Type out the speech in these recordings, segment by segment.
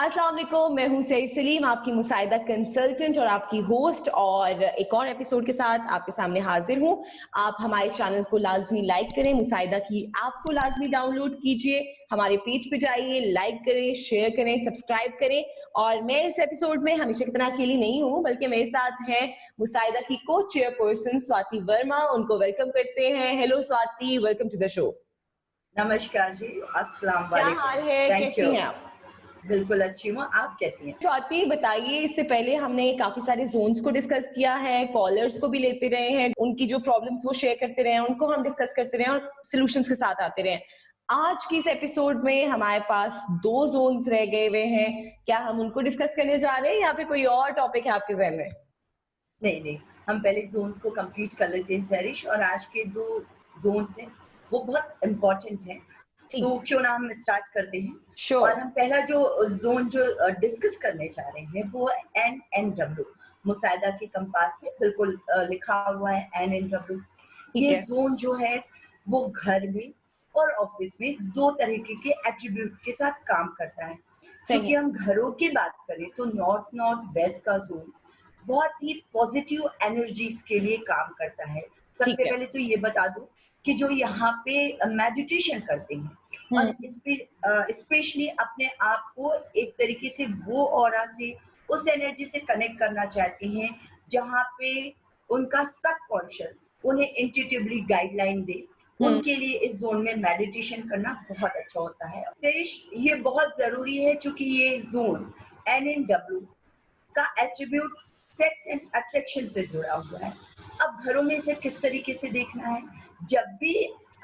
अस्सलाम वालेकुम, मैं हूँ सईद सलीम, आपकी मुसाइदा कंसल्टेंट और आपकी होस्ट, और एक और एपिसोड के साथ आपके सामने हाजिर हूँ। आप हमारे चैनल को लाजमी लाइक करें, मुसाइदा की ऐप को लाजमी डाउनलोड कीजिए, हमारे पेज पे जाइए, लाइक करें, शेयर करें, सब्सक्राइब करें। और मैं इस एपिसोड में हमेशा की तरह अकेली नहीं हूँ, बल्कि मेरे साथ हैं मुसाइदा की को चेयरपर्सन स्वाति वर्मा। उनको वेलकम करते हैं। Hello Swati, welcome to the show. नमस्कार जी, अस्सलाम क्या वालेकुम। हाल है, थैंक यू। कैसी हैं आप? बिल्कुल अच्छी हूँ, आप कैसी हैं? स्वाति बताइए, इससे पहले हमने काफी सारे जोन्स को डिस्कस किया है, कॉलर्स को भी लेते रहे हैं, उनकी जो प्रॉब्लम्स वो शेयर करते रहे हैं, उनको हम डिस्कस करते रहे हैं और सॉल्यूशंस के साथ आते रहे हैं। आज की इस एपिसोड में हमारे पास 2 जोन्स रह गए हुए हैं। क्या हम उनको डिस्कस करने जा रहे हैं या फिर कोई और टॉपिक है आपके ज़हन में? नहीं, हम पहले ज़ोन्स को कंप्लीट कर लेते हैं सैरिश, और आज के 2 ज़ोन्स हैं, वो बहुत इम्पोर्टेंट हैं। ठीक, तो क्यों ना हम स्टार्ट करते हैं। श्योर। और हम पहला जो ज़ोन जो डिस्कस करने जा रहे हैं वो है एनएनडब्ल्यू। मुसाइदा के कंपास में बिल्कुल लिखा हुआ है एनएनडब्ल्यू। ठीक ये है, ज़ोन जो है वो घर में और ऑफिस में 2 तरीके के एट्रीब्यूट के साथ काम करता है। सही चूँकि है। हम घरों की बात करें तो नॉर्थ नॉर्थ वेस्ट का ज़ोन बहुत ही पॉजिटिव एनर्जीज के लिए काम करता है। ठीक सबसे है। पहले तो ये बता दूं कि जो यहाँ पे मेडिटेशन करते हैं हुँ, और स्पेशली अपने आप को एक तरीके से वो ऑरा से, उस एनर्जी से कनेक्ट करना चाहते हैं जहाँ पे उनका सबकॉन्शियस उन्हें इंट्यूटिवली गाइडलाइन दे, हुँ, उनके लिए इस जोन में मेडिटेशन करना बहुत अच्छा होता है। शेष ये बहुत जरूरी है क्योंकि ये जोन एनएनडब्ल्यू का एट्रीब्यूट सेक्स एंड अट्रैक्शन से जुड़ा हुआ है। अब घरों में इसे किस तरीके से देखना है? जब भी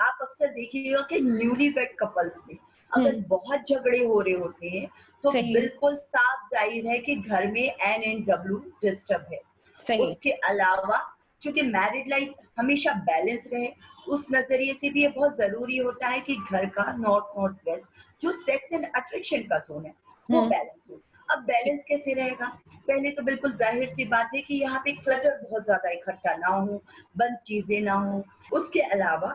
आप अक्सर देखिएगा कि न्यूली वेड कपल्स में हुँ, अगर बहुत झगड़े हो रहे होते हैं, तो सही, बिल्कुल साफ ज़ाहिर है कि घर में एनएनडब्ल्यू डिस्टर्ब है। सही, उसके अलावा चूँकि मैरिड लाइफ हमेशा बैलेंस रहे, उस नज़रिए से भी ये बहुत ज़रूरी होता है कि घर का नॉर्थ नॉर्थ वेस्ट जो सेक्स एंड अट्रैक्शन का ज़ोन है, वो हुँ, बैलेंस हो। अब ठीक, बैलेंस कैसे रहेगा? पहले तो बिल्कुल ज़ाहिर-सी बात है कि यहाँ पे क्लटर बहुत ज़्यादा इकट्ठा ना हो, बंद चीज़ें ना हो। उसके अलावा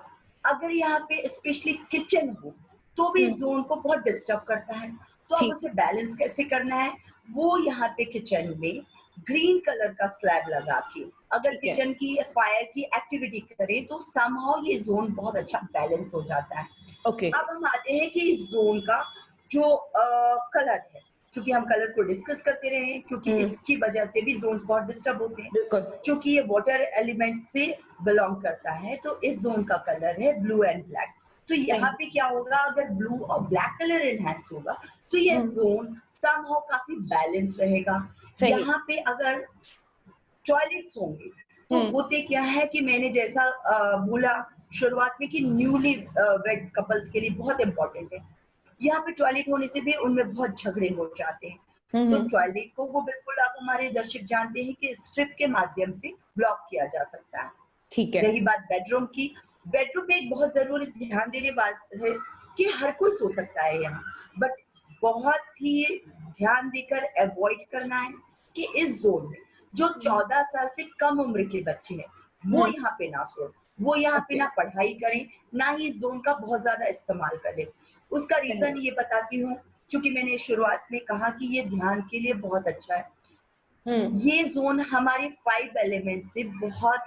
अगर यहाँ पे स्पेशली किचन हो, तो भी हुँ, इस ज़ोन को बहुत डिस्टर्ब करता है। तो अब ठीक, उसे बैलेंस कैसे करना है? वो यहाँ पे किचन में ग्रीन कलर का स्लैब लगा के अगर ठीक है, किचन की फायर की एक्टिविटी करें, तो समहाउ ये ज़ोन बहुत अच्छा बैलेंस हो जाता है। ओके, अब हम आते हैं कि इस ज़ोन का जो कलर है, चूँकि हम कलर को डिस्कस करते रहे हैं क्योंकि हुँ, इसकी वजह से भी ज़ोन्स बहुत डिस्टर्ब होते हैं। बिल्कुल, चूँकि ये वाटर एलिमेंट से बिलॉन्ग करता है, तो इस ज़ोन का कलर है ब्लू एंड ब्लैक। तो यहाँ सही, पे क्या होगा, अगर ब्लू और ब्लैक कलर एनहांस होगा, तो ये हुँ, ज़ोन समहाउ काफ़ी बैलेंस रहेगा। सही, यहाँ पे अगर टॉयलेट्स होंगे, तो हुँ, होते क्या है कि मैंने जैसा बोला शुरुआत में कि न्यूली वेड कपल्स के लिए बहुत इम्पोर्टेंट है। यहाँ पे टॉयलेट होने से भी उनमें बहुत झगड़े हो जाते हैं। हुँ, तो हुँ, टॉयलेट को वो बिल्कुल आप हमारे दर्शक जानते हैं कि स्ट्रिप के माध्यम से ब्लॉक किया जा सकता है। ठीक है, रही बात बेडरूम की, बेडरूम में एक बहुत ज़रूरी ध्यान देने बात है कि हर कोई सो सकता है यहाँ, बट बहुत ही ध्यान देकर अवॉइड करना है कि इस ज़ोन में जो हुँ, 14 साल से कम उम्र के बच्चे हैं, वो हुँ, यहाँ पे ना सोएँ। वो यहाँ पे ओके, ना पढ़ाई करें, ना ही इस ज़ोन का बहुत ज़्यादा इस्तेमाल करें। उसका सही, रीज़न ये बताती हूँ, चूँकि मैंने शुरुआत में कहा कि ये ध्यान के लिए बहुत अच्छा है। हुँ, ये ज़ोन हमारे 5 एलिमेंट से बहुत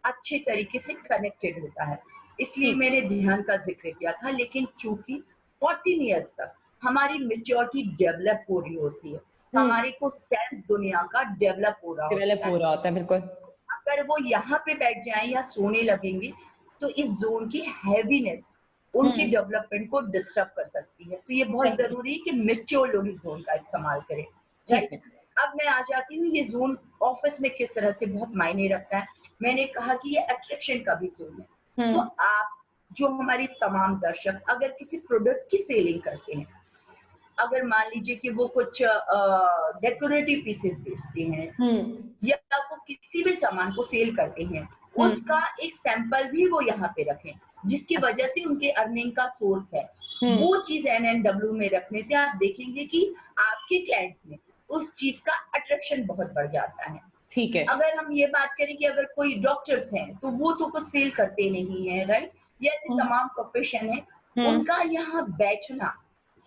अच्छे तरीके से कनेक्टेड होता है। इसलिए ठीक, मैंने ध्यान का ज़िक्र किया था, लेकिन चूँकि 14 इयर्स तक हमारी मैच्योरिटी डेवलप हो रही होती है, हुँ, हमारे को सेंस दुनिया का डेवलप हो रहा डेवलप होता हो है। रहा होता है, बिल्कुल, अगर वो यहाँ पे बैठ जाएँ या सोने लगेंगे, तो इस ज़ोन की हैवीनेस उनके हुँ, डेवलपमेंट को डिस्टर्ब कर सकती है। तो ये बहुत सही, ज़रूरी है कि मैच्योर लोग इस ज़ोन का इस्तेमाल करें, ठीक राइट? है, अब मैं आ जाती हूँ, ये ज़ोन ऑफ़िस में किस तरह से बहुत मायने रखता है। मैंने कहा कि ये अट्रैक्शन का भी ज़ोन है। तो हुँ, आप जो हमारी तमाम दर्शक अगर किसी प्रोडक्ट की सेलिंग करते हैं, अगर मान लीजिए कि वो कुछ डेकोरेटिव पीसेस बेचते हैं हुँ, या वो किसी भी सामान को सेल करते हैं, हुँ, उसका एक सैंपल भी वो यहाँ पे रखें, जिसकी अच्छा, वजह से उनके अर्निंग का सोर्स है। हुँ, वो चीज़ एनएनडब्ल्यू में रखने से आप देखेंगे कि आपके क्लाइंट्स में उस चीज़ का अट्रैक्शन बहुत बढ़ जाता है। ठीक है, अगर हम ये बात करें कि अगर कोई डॉक्टर्स हैं, तो वो तो कुछ सेल करते नहीं हैं, राइट? ये ऐसे हुँ, तमाम प्रोफ़ेशन हैं, हुँ, उनका यहाँ बैठना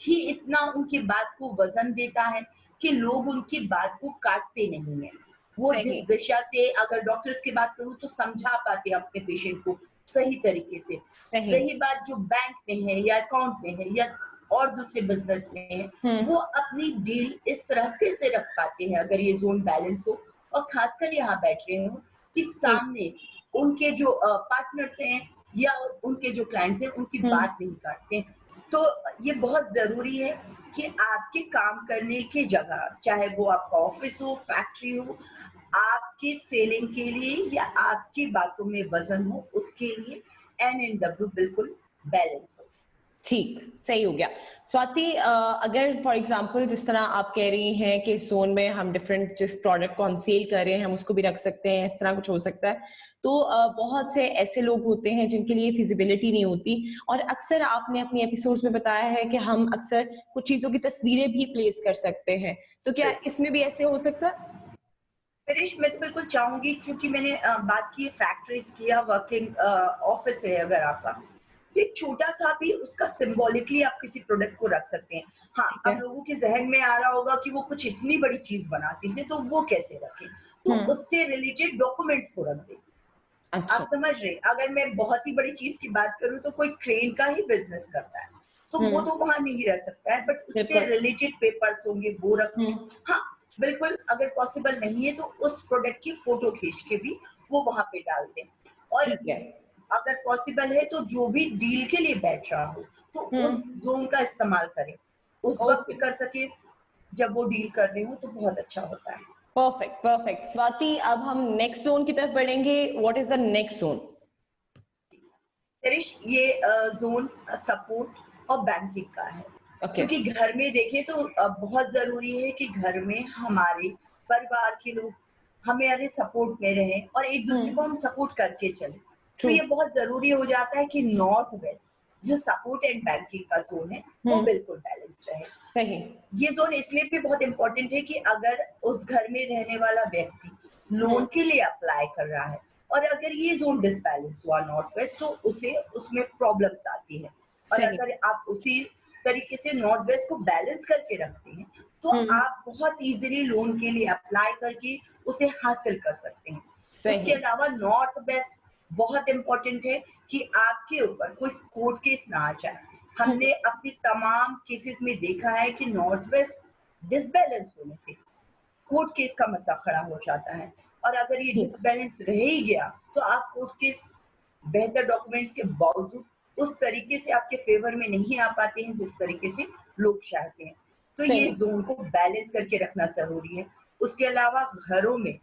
ही इतना उनकी बात को वजन देता है कि लोग उनकी बात को काटते नहीं है। वो जिस सही, दिशा से, अगर डॉक्टर्स की बात करूँ तो समझा पाते हैं अपने पेशेंट को सही तरीके से। सही। रही बात जो बैंक में है या अकाउंट में है या और दूसरे बिजनेस में है, हुँ, वो अपनी डील इस तरीके से रख पाते हैं अगर ये ज़ोन बैलेंस हो और खासकर यहाँ बैठ रहे हो कि जी, सामने उनके जो पार्टनर्स हैं या उनके जो क्लाइंट्स हैं उनकी हुँ, बात नहीं काटते। तो ये बहुत ज़रूरी है कि आपके काम करने की जगह, चाहे वो आपका ऑफ़िस हो, फैक्ट्री हो, आपकी सेलिंग के लिए या आपकी बातों में वज़न हो, उसके लिए एन-एन-डब्ल्यू बिल्कुल बैलेंस हो। ठीक, सही हो गया। स्वाति, अगर फॉर एग्ज़ाम्पल जिस तरह आप कह रही हैं कि ज़ोन में हम डिफरेंट जिस प्रोडक्ट को हम सेल कर रहे हैं, हम उसको भी रख सकते हैं, इस तरह कुछ हो सकता है। तो बहुत से ऐसे लोग होते हैं जिनके लिए फिज़िबिलिटी नहीं होती और अक्सर आपने अपनी एपिसोड्स में बताया है कि हम अक्सर कुछ चीज़ों की तस्वीरें भी प्लेस कर सकते हैं। तो क्या बिल्कुल। इसमें भी ऐसे हो सकता है? नरेश, मैं तो बिल्कुल चाहूँगी, क्योंकि मैंने बात की है फैक्ट्रीज़ की या वर्किंग ऑफ़िस है अगर आपका, तो एक छोटा-सा भी उसका सिम्बॉलिकली आप किसी प्रोडक्ट को रख सकते हैं। हाँ, ठीक अब है। लोगों के ज़हन में आ रहा होगा कि वो कुछ इतनी बड़ी चीज़ बनाते हैं, तो वो कैसे रखें? तो हुँ, उससे रिलेटेड डॉक्यूमेंट्स को रख दें। अच्छा। आप समझ रहे हैं? अगर मैं बहुत ही बड़ी चीज़ की बात करूँ तो कोई क्रेन का ही बिज़नेस करता है, तो हुँ, वो तो वहाँ नहीं रह सकता है, बट उससे बिल्कुल। रिलेटेड पेपर्स होंगे वो हुँ, रखें। हाँ, बिल्कुल, अगर पॉसिबल नहीं है तो उस प्रोडक्ट की फ़ोटो खींच के भी वो वहाँ पे डाल दें। और ठीक है। अगर पॉसिबल है तो जो भी डील के लिए बैठ रहा हो, तो हुँ, उस ज़ोन का इस्तेमाल करें। उस वक़्त ओके। कर सकें जब वो डील कर रहे हों तो बहुत अच्छा होता है। Perfect, perfect. स्वाति, अब हम नेक्स्ट ज़ोन की तरफ बढ़ेंगे। What is the next zone? Naresh, ये ज़ोन सपोर्ट और बैंकिंग का है। ओके। क्योंकि घर में देखें तो बहुत ज़रूरी है कि घर में हमारे परिवार के लोग हमारे सपोर्ट में रहें और एक-दूसरे को हुँ, हम सपोर्ट करके चलें। तो ट्रू। ये बहुत ज़रूरी हो जाता है कि नॉर्थ वेस्ट जो सपोर्ट एंड बैंकिंग का ज़ोन है, वो हुँ, बिल्कुल बैलेंस्ड रहे। सही। ये ज़ोन इसलिए भी बहुत इम्पोर्टेंट है कि अगर उस घर में रहने वाला व्यक्ति हुँ, लोन के लिए अप्लाई कर रहा है और अगर ये ज़ोन डिसबैलेंस हुआ नॉर्थ वेस्ट, तो उसे उसमें प्रॉब्लम्स आती है। और सही। अगर आप उसी तरीके से नॉर्थ वेस्ट को बैलेंस करके रखते हैं, तो हुँ, आप बहुत ईज़िली लोन के लिए अप्लाई करके उसे हासिल कर सकते हैं। उसके सही। अलावा नॉर्थ वेस्ट बहुत इम्पोर्टेंट है कि आपके ऊपर कोई कोर्ट केस ना आ जाए। हुँ, हमने अपनी तमाम केसेस में देखा है कि नॉर्थ वेस्ट डिसबैलेंस होने से कोर्ट केस का मसला खड़ा हो जाता है, और अगर ये ठीक। डिसबैलेंस रह ही गया तो आप कोर्ट केस बेहतर डॉक्यूमेंट्स के बावजूद उस तरीके से आपके फेवर में नहीं आ पाते हैं जिस तरीके से लोग चाहते हैं। तो ये सही। जोन को बैलेंस करके रखना जरूरी है। उसके अलावा घरों में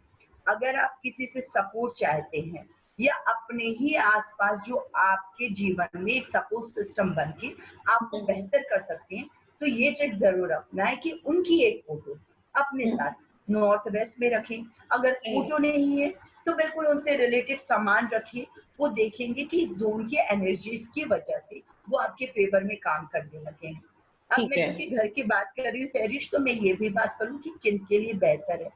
अगर आप किसी से सपोर्ट चाहते हैं या अपने ही आसपास जो आपके जीवन में एक सपोर्ट सिस्टम बन के आपको हुँ, बेहतर कर सकते हैं, तो ये ट्रिक जरूर अपनाएं कि उनकी एक फोटो अपने हुँ, साथ नॉर्थ वेस्ट में रखें। अगर सही। फोटो नहीं है तो बिल्कुल उनसे रिलेटेड सामान रखिए। वो देखेंगे कि जोन की एनर्जीज की वजह से वो आपके फेवर में काम करने लगे हैं। अब ठीक मैं है। चूंकि घर की बात कर रही हूँ सैरिश, तो मैं ये भी बात करूँ कि किन के लिए बेहतर है।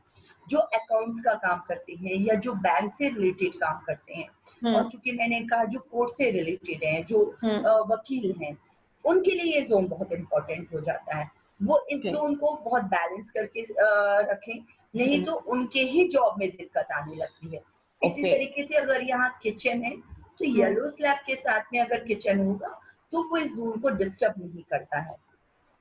जो अकाउंट्स का काम करते हैं या जो बैंक से रिलेटेड काम करते हैं, और हुँ, चूंकि मैंने कहा जो कोर्ट से रिलेटेड हैं, जो हुँ, वकील हैं, उनके लिए ये जोन बहुत इंपॉर्टेंट हो जाता है। वो इस ओके। जोन को बहुत बैलेंस करके रखें, नहीं हुँ, तो उनके ही जॉब में दिक्कत आने लगती है। इसी ओके। तरीके से अगर यहाँ किचन है, तो हुँ, येलो स्लैब के साथ में अगर किचन होगा तो कोई जोन को डिस्टर्ब नहीं करता है।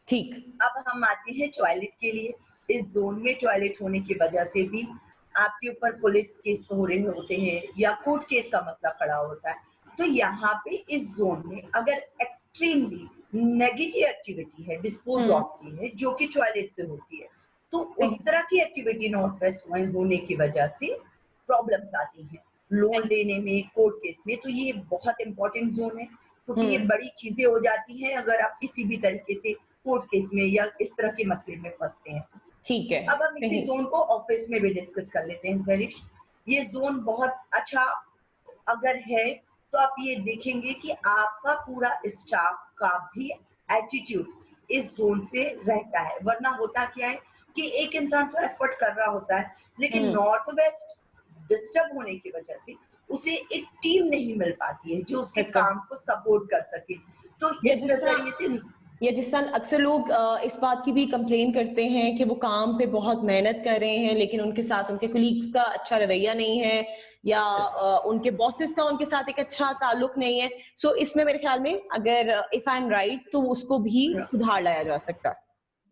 ठीक। अब हम आते हैं टॉयलेट के लिए। इस जोन में टॉयलेट होने की वजह से भी आपके ऊपर पुलिस केस हो रहे होते हैं या कोर्ट केस का मसला खड़ा होता है। तो यहाँ पे इस जोन में अगर एक्सट्रीमली नेगेटिव एक्टिविटी है, डिस्पोज हुँ, ऑफ की है, जो कि टॉयलेट से होती है, तो सही, उस तरह की एक्टिविटी नॉर्थ वेस्ट में होने की वजह से प्रॉब्लम्स आती हैं लोन सही। लेने में, कोर्ट केस में। तो ये बहुत इंपॉर्टेंट जोन है, क्योंकि ये हुँ, बड़ी चीजें हो जाती हैं अगर आप किसी भी तरीके से कोर्ट केस में या इस तरह के मसले में फंसते हैं। ठीक है। अब हम इसी सही। जोन को ऑफिस में भी डिस्कस कर लेते हैं सरिश। ये जोन बहुत अच्छा अगर है, तो आप ये देखेंगे कि आपका पूरा स्टाफ का भी एटीट्यूड इस जोन से रहता है। वरना होता क्या है कि एक इंसान तो एफर्ट कर रहा होता है, लेकिन हुँ, नॉर्थ वेस्ट डिस्टर्ब होने की वजह से उसे एक टीम नहीं मिल पाती है जो उसके बिल्कुल। काम को सपोर्ट कर सके। तो या इस जिस नजरिए तरह से या जिस तरह अक्सर लोग इस बात की भी कंप्लेन करते हैं कि वो काम पे बहुत मेहनत कर रहे हैं लेकिन उनके साथ उनके कोलीग्स का अच्छा रवैया नहीं है या उनके बॉसेस का उनके साथ एक अच्छा ताल्लुक नहीं है। सो इसमें मेरे ख्याल में अगर इफ आई एम राइट तो उसको भी सुधार लाया जा सकता है।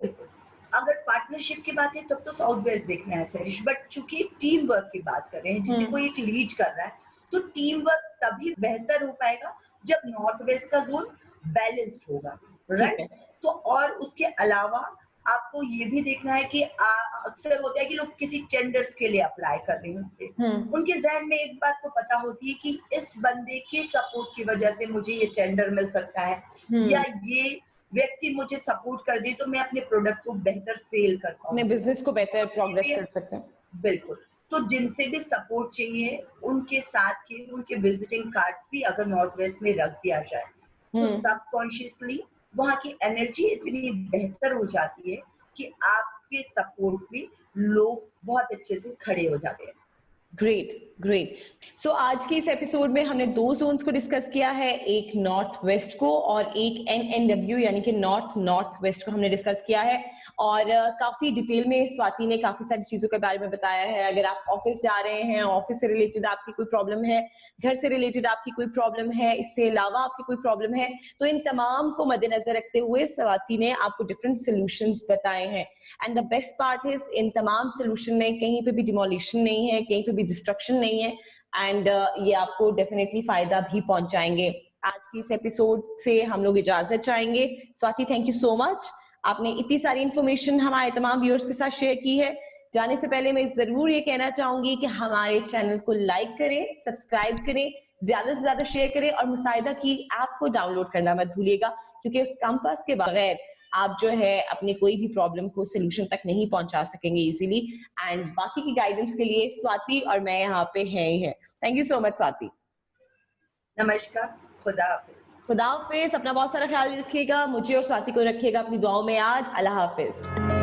बिल्कुल। अगर पार्टनरशिप की बात है तब तो साउथ वेस्ट देखना है सैरिश, बट चूंकि टीम वर्क की बात कर रहे हैं, जिसे कोई एक लीड कर रहा है, तो टीम वर्क तभी बेहतर हो पाएगा जब नॉर्थ वेस्ट का जोन बैलेंस्ड होगा, ठीक राइट? है। तो और उसके अलावा आपको ये भी देखना है कि अक्सर होता है कि लोग किसी टेंडर्स के लिए अप्लाई कर रहे होते हैं, हम्म। उनके जहन में एक बात तो पता होती है कि इस बंदे के सपोर्ट की वजह से मुझे ये टेंडर मिल सकता है, या ये व्यक्ति मुझे सपोर्ट कर दे तो मैं अपने प्रोडक्ट को बेहतर सेल कर अपने पाऊंगी। बिजनेस को बेहतर प्रोग्रेस कर सकते हैं। बिल्कुल। तो जिनसे भी सपोर्ट चाहिए, उनके साथ के उनके विजिटिंग कार्ड्स भी अगर नॉर्थ वेस्ट में रख दिया जाए, तो सबकॉन्शियसली वहाँ की एनर्जी इतनी बेहतर हो जाती है कि आपके सपोर्ट में लोग बहुत अच्छे से खड़े हो जाते हैं। Great, great. सो आज के इस एपिसोड में हमने 2 ज़ोन्स को डिस्कस किया है, एक नॉर्थ वेस्ट को और एक एनएनडब्ल्यू यानी कि नॉर्थ वेस्ट को हमने डिस्कस किया है। और काफ़ी डिटेल में स्वाति ने काफ़ी सारी चीज़ों के बारे में बताया है। अगर आप ऑफिस जा रहे हैं, ऑफिस से रिलेटेड आपकी कोई प्रॉब्लम है, घर से रिलेटेड आपकी कोई प्रॉब्लम है, इससे अलावा आपकी कोई प्रॉब्लम है, तो इन तमाम को मद्देनजर रखते हुए स्वाति ने आपको डिफरेंट सॉल्यूशंस बताए हैं। And the best part is in तमाम सॉल्यूशन में कहीं पे भी डिमोलिशन नहीं है, कहीं पे भी डिस्ट्रक्शन नहीं है, एंड ये आपको डेफिनेटली फायदा भी पहुंचाएंगे। आज की इस एपिसोड से हम लोग इजाजत चाहेंगे। Swati, thank you so much, आपने इतनी सारी इंफॉर्मेशन हमारे तमाम व्यूअर्स के साथ शेयर की है। जाने से पहले मैं जरूर ये कहना चाहूंगी कि हमारे चैनल को लाइक करें, सब्सक्राइब करें, ज्यादा से ज्यादा शेयर करें और मुसाइदा की ऐप को डाउनलोड करना मत भूलिएगा, क्योंकि उस कंपास के बगैर आप जो है अपनी कोई भी प्रॉब्लम को सोल्यूशन तक नहीं पहुंचा सकेंगे इजीली। एंड बाकी की गाइडेंस के लिए स्वाति और मैं यहाँ पे हैं ही हैं। Thank you so much Swati. नमस्कार, खुदा हाफिज। खुदा हाफिज, अपना बहुत सारा ख्याल रखिएगा, मुझे और स्वाति को रखिएगा अपनी दुआओं में याद। अल्लाह हाफिज।